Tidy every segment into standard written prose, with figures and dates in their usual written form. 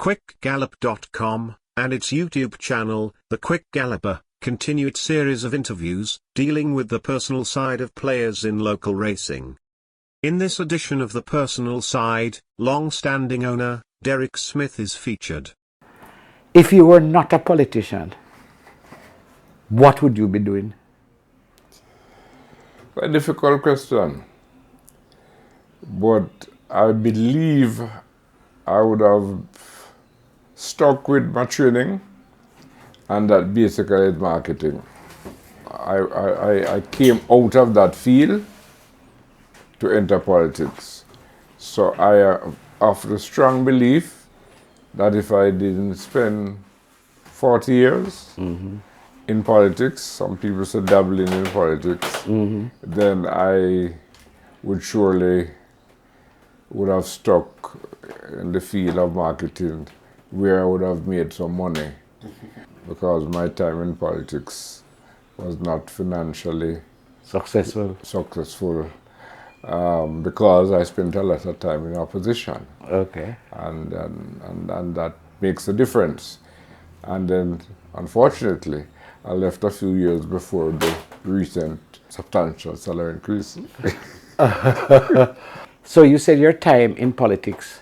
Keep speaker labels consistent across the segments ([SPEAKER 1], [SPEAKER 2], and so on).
[SPEAKER 1] thequickgallop.com, and its YouTube channel, The Quick Galloper, continue its series of interviews, dealing with the personal side of players in local racing. In this edition of The Personal Side, long-standing owner, Derrick Smith is featured.
[SPEAKER 2] If you were not a politician, what would you be doing?
[SPEAKER 3] A difficult question, but I believe I would have stuck with my training, and that basically is marketing. I came out of that field to enter politics. So I have the strong belief that if I didn't spend 40 years in politics, some people say dabbling in politics, then I would surely would have stuck in the field of marketing where I would have made some money, because my time in politics was not financially
[SPEAKER 2] Successful.
[SPEAKER 3] Because I spent a lot of time in opposition.
[SPEAKER 2] Okay.
[SPEAKER 3] And that makes a difference. And then, unfortunately, I left a few years before the recent substantial salary increase.
[SPEAKER 2] So you said your time in politics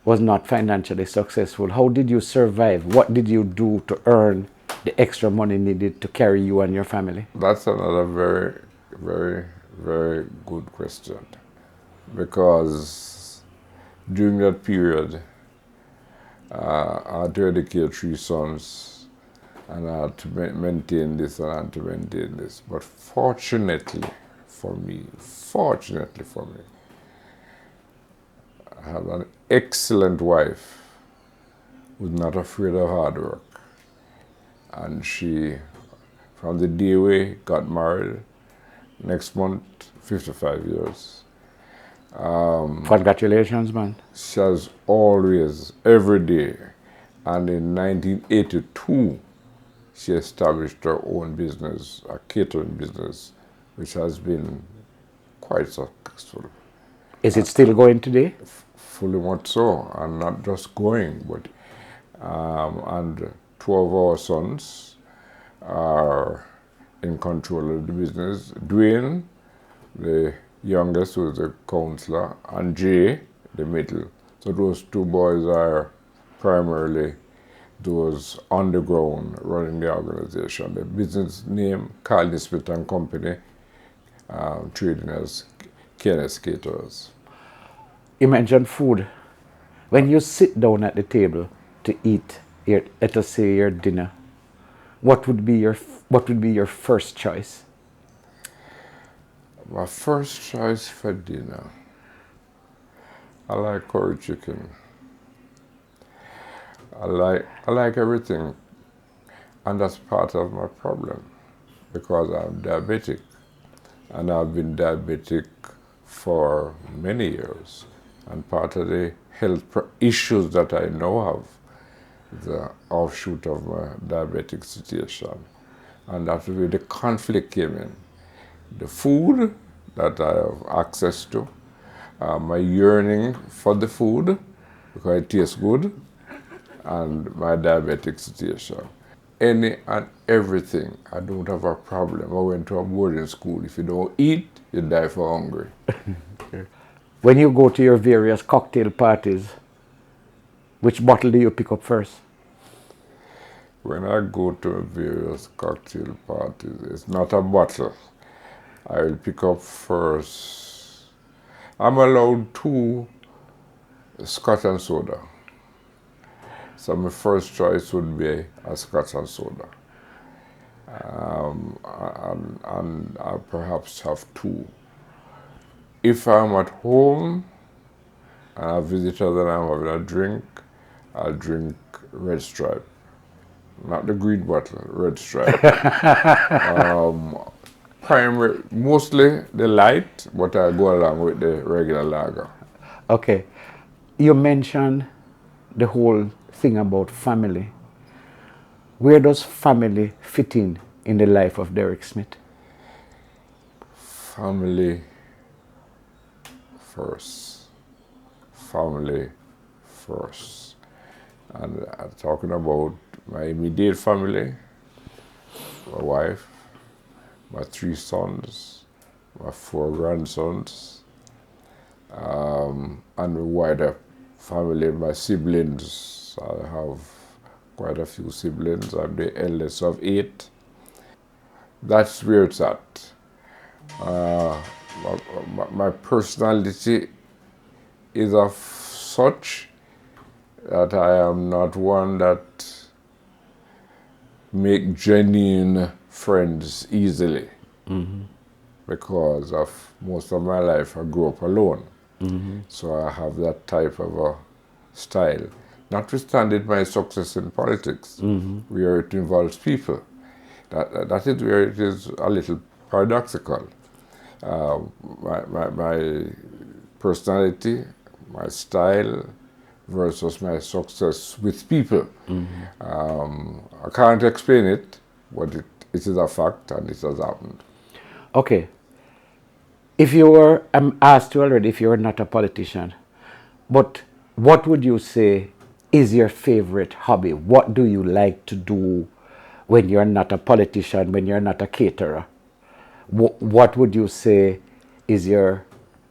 [SPEAKER 2] was not financially successful. How did you survive? What did you do to earn the extra money needed to carry you and your family?
[SPEAKER 3] That's another very, very, very good question. Because during that period, I had to educate 3 sons, and I had to maintain this and I had to maintain this. But fortunately for me, I had an excellent wife who's not afraid of hard work. And she, from the day we got married, next month, 55 years.
[SPEAKER 2] Congratulations, man.
[SPEAKER 3] She has always, every day, and in 1982, she established her own business, a catering business, which has been quite successful.
[SPEAKER 2] Is it still going today?
[SPEAKER 3] Fully much so, and not just going, but and 2 of our sons are in control of the business. Dwayne, the youngest, who is a counselor, and Jay, the middle. So those 2 boys are primarily those on the ground running the organization. The business name, KINGSTON Smith and Company, trading as KNS Caterers.
[SPEAKER 2] You mentioned food. When you sit down at the table to eat, let us say your dinner, what would be your first choice?
[SPEAKER 3] My first choice for dinner, I like curry chicken. I like everything, and that's part of my problem, because I'm diabetic, and I've been diabetic for many years. And part of the health issues that I now have is the offshoot of my diabetic situation. And that's where the conflict came in. The food that I have access to, my yearning for the food, because it tastes good, and my diabetic situation. Any and everything, I don't have a problem. I went to a boarding school. If you don't eat, you die for hungry.
[SPEAKER 2] Okay. When you go to your various cocktail parties, which bottle do you pick up first?
[SPEAKER 3] When I go to various cocktail parties, it's not a bottle. I will pick up first. I'm allowed 2 Scotch and soda. So my first choice would be a Scotch and soda. And I perhaps have 2. If I'm at home and I visit and I'm having a drink, I'll drink Red Stripe. Not the green bottle, Red Stripe. Mostly the light, but I go along with the regular lager.
[SPEAKER 2] Okay. You mentioned the whole thing about family. Where does family fit in the life of Derrick Smith?
[SPEAKER 3] Family first. Family first. And I'm talking about my immediate family, my wife, my 3 sons, my 4 grandsons, and the wider family, my siblings. I have quite a few siblings. I'm the eldest of 8. That's where it's at. My personality is of such that I am not one that make genuine friends easily, because of most of my life I grew up alone. So I have that type of a style. Notwithstanding my success in politics, where it involves people. That is where it is a little paradoxical. My personality, my style, versus my success with people. I can't explain it, but it is a fact and it has happened.
[SPEAKER 2] Okay. If you were, I'm asked you already if you're not a politician, but what would you say is your favorite hobby? What do you like to do when you're not a politician, when you're not a caterer? What would you say is your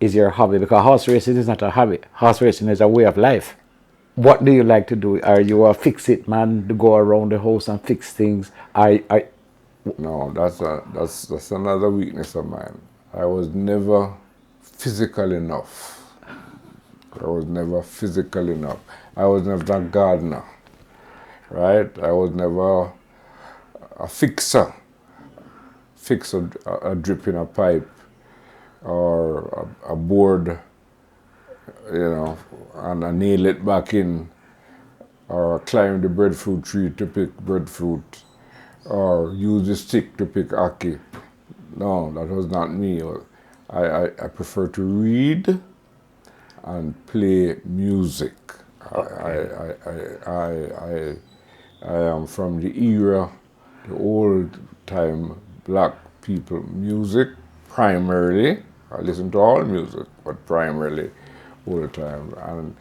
[SPEAKER 2] hobby? Because horse racing is not a hobby. Horse racing is a way of life. What do you like to do? Are you a fix-it man to go around the house and fix things?
[SPEAKER 3] No, that's another weakness of mine. I was never physical enough. I was never physical enough. I was never a gardener, right? I was never a fixer. Fix a drip in a pipe or a board, and I nail it back in, or climb the breadfruit tree to pick breadfruit, or use the stick to pick ackee. No, that was not me. I prefer to read and play music. I am from the era, the old time black people music, primarily. I listen to all music, but primarily old time. And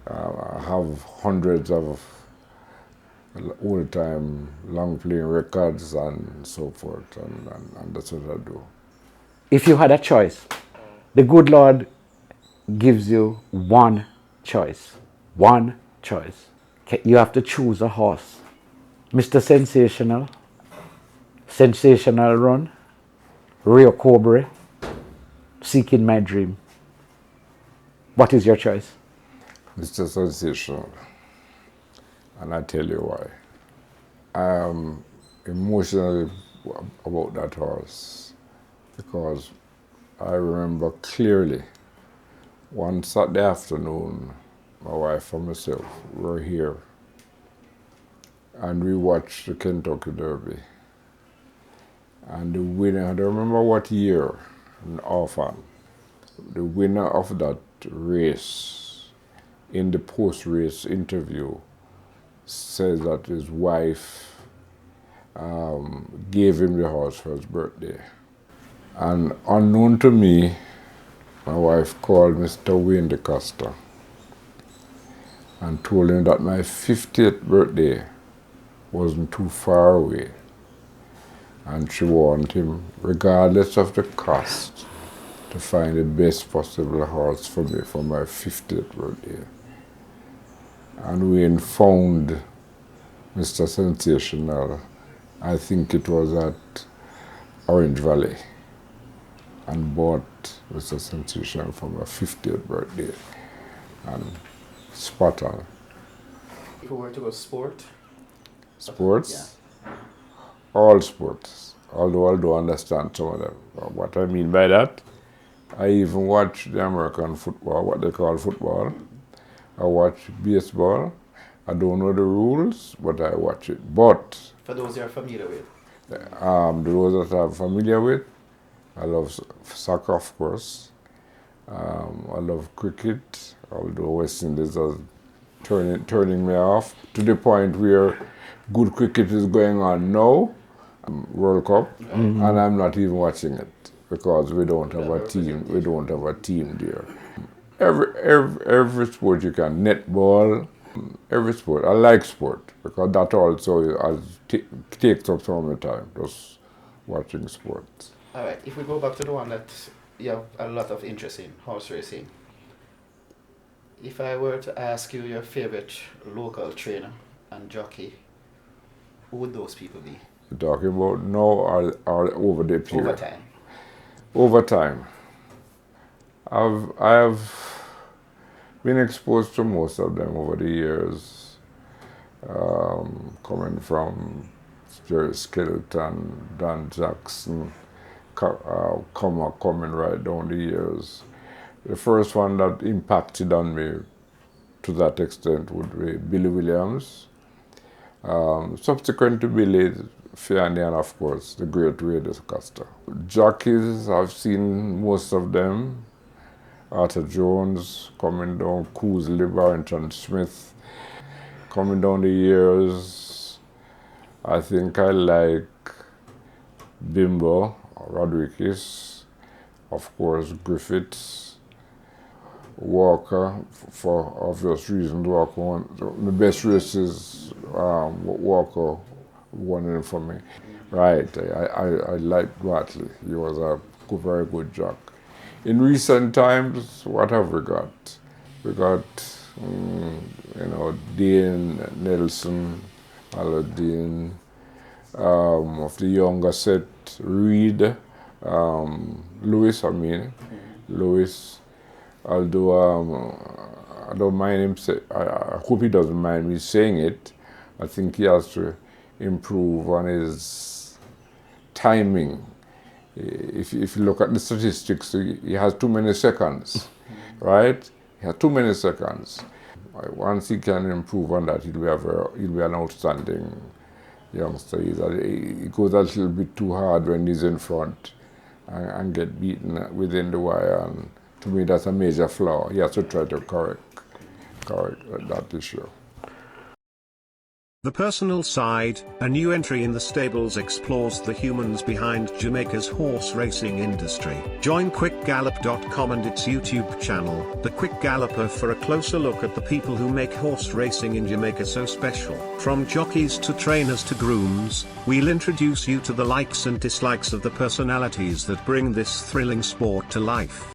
[SPEAKER 3] I have hundreds of old time long playing records and so forth, and that's what I do.
[SPEAKER 2] If you had a choice, the good Lord gives you one choice. One choice. You have to choose a horse. Mr. Sensational, Sensational Run, Rio Cobre, Seeking My Dream. What is your choice?
[SPEAKER 3] Mr. Sensational, and I tell you why. I am emotional about that horse because I remember clearly one Saturday afternoon, my wife and myself were here and we watched the Kentucky Derby. And the winner, I don't remember what year, and offhand, the winner of that race, in the post-race interview, says that his wife gave him the horse for his birthday. And unknown to me, my wife called Mr. Wayne DeCosta and told him that my 50th birthday wasn't too far away. And she wanted him, regardless of the cost, to find the best possible horse for me for my 50th birthday. And we found Mr. Sensational, I think it was at Orange Valley, and bought Mr. Sensational for my 50th birthday. And spot on.
[SPEAKER 4] If we were to go sport?
[SPEAKER 3] Sports? Yeah. All sports, although I don't understand some of them. What I mean by that, I even watch the American football, what they call football. I watch baseball. I don't know the rules, but I watch it. But
[SPEAKER 4] for those you're familiar with?
[SPEAKER 3] Those that I'm familiar with, I love soccer, of course. I love cricket, although West Indies are turning me off to the point where good cricket is going on now, World Cup, and I'm not even watching it because we don't have a team. We don't have a team there. Every sport you can, netball, Every sport. I like sport because that also takes up some of my time, just watching sports.
[SPEAKER 4] All right, if we go back to the one that you have a lot of interest in, horse racing. If I were to ask you your favorite local trainer and jockey, who would those people be?
[SPEAKER 3] You're talking about now or over the period?
[SPEAKER 4] Over time.
[SPEAKER 3] Over time. I have been exposed to most of them over the years, coming from Jerry Skeleton, Dan Jackson, coming right down the years. The first one that impacted on me to that extent would be Billy Williams. Subsequent to Billy, Fiani, and of course the great Ray Costa. Jockeys, I've seen most of them. Arthur Jones coming down, Coolsley, Barrington Smith. Coming down the years, I think I like Bimbo, Rodriguez, of course Griffiths, Walker, for obvious reasons. Walker won the best races. Walker won it for me. Right, I like Bartley. He was a very good jock. In recent times, what have we got? We got, Dean Nelson, Aladdin, of the younger set, Reed, Lewis. Lewis. Although I don't mind him I hope he doesn't mind me saying it. I think he has to improve on his timing. If you look at the statistics, he has too many seconds, right? He has too many seconds. Once he can improve on that, he'll be an outstanding youngster. He goes a little bit too hard when he's in front and get beaten within the wire. And to me, that's a major flaw. He has to try to correct that issue.
[SPEAKER 1] The Personal Side, a new entry in the stables, explores the humans behind Jamaica's horse racing industry. Join QuickGallop.com and its YouTube channel, The Quick Galloper, for a closer look at the people who make horse racing in Jamaica so special. From jockeys to trainers to grooms, we'll introduce you to the likes and dislikes of the personalities that bring this thrilling sport to life.